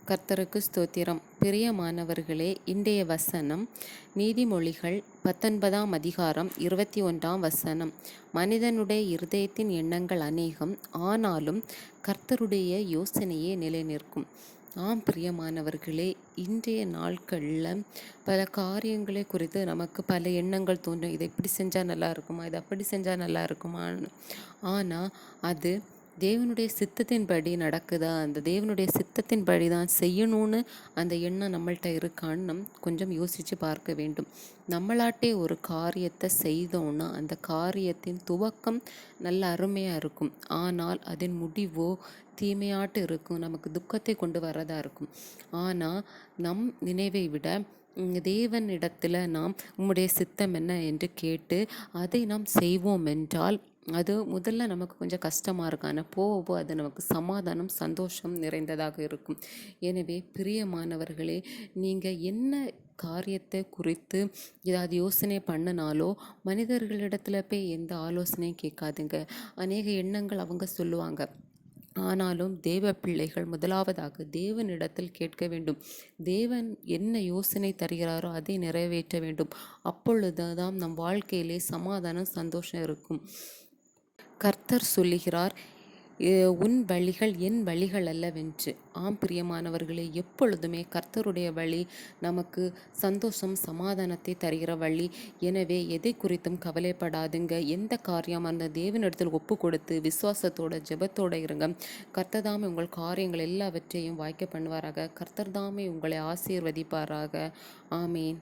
கர்த்தருக்கு ஸ்தோத்திரம். பிரியமானவர்களே, இன்றைய வசனம் நீதிமொழிகள் 19ஆம் அதிகாரம் 21ஆம் வசனம். மனிதனுடைய இருதயத்தின் எண்ணங்கள் அநேகம், ஆனாலும் கர்த்தருடைய யோசனையே நிலைநிற்கும். ஆம் பிரியமானவர்களே, இன்றைய நாட்களில் பல காரியங்களை குறித்து நமக்கு பல எண்ணங்கள் தோன்றும். இதை இப்படி செஞ்சால் நல்லா இருக்குமா, இதை அப்படி செஞ்சால் நல்லா இருக்குமான்னு. ஆனால் அது தேவனுடைய சித்தத்தின்படி நடக்குதா, அந்த தேவனுடைய சித்தத்தின்படி தான் செய்யணும்னு அந்த எண்ணம் நம்மள்கிட்ட இருக்கான்னு கொஞ்சம் யோசித்து பார்க்க வேண்டும். நம்மளாட்டே ஒரு காரியத்தை செய்தோன்னா அந்த காரியத்தின் துவக்கம் நல்ல அருமையாக இருக்கும், ஆனால் அதன் முடிவோ தீமையாட்டு இருக்கும், நமக்கு துக்கத்தை கொண்டு வரதா இருக்கும். ஆனால் நம் நினைவை விட தேவனிடத்தில் நாம் உம்முடைய சித்தம் என்ன என்று கேட்டு அதை நாம் செய்வோம் என்றால் அது முதல்ல நமக்கு கொஞ்சம் கஷ்டமாக இருக்கும், ஆனால் போக அது நமக்கு சமாதானம் சந்தோஷம் நிறைந்ததாக இருக்கும். எனவே பிரியமானவர்களே, நீங்கள் என்ன காரியத்தை குறித்து ஏதாவது யோசனை பண்ணினாலோ மனிதர்களிடத்துல போய் எந்த ஆலோசனையும் கேட்காதுங்க. அநேக எண்ணங்கள் அவங்க சொல்லுவாங்க. ஆனாலும் தேவ பிள்ளைகள் முதலாவதாக தேவனிடத்தில் கேட்க வேண்டும். தேவன் என்ன யோசனை தருகிறாரோ அதை நிறைவேற்ற வேண்டும். அப்பொழுதுதான் நம் வாழ்க்கையிலே சமாதானம் சந்தோஷம் இருக்கும். கர்த்தர் சொல்லுகிறார், உன் வழிகள் என் வழிகள் அல்லவென்று. ஆம் பிரியமானவர்களே, எப்பொழுதுமே கர்த்தருடைய வழி நமக்கு சந்தோஷம் சமாதானத்தை தருகிற வழி. எனவே எதை குறித்தும் கவலைப்படாதுங்க. எந்த காரியமாக இருந்த தேவனிடத்தில் ஒப்பு கொடுத்து விசுவாசத்தோட ஜெபத்தோடு இருங்க. கர்த்தர்தாமே உங்கள் காரியங்கள் எல்லாவற்றையும் வாய்க்க பண்ணுவாராக. கர்த்தர்தாமே உங்களை ஆசீர்வதிப்பாராக. ஆமேன்.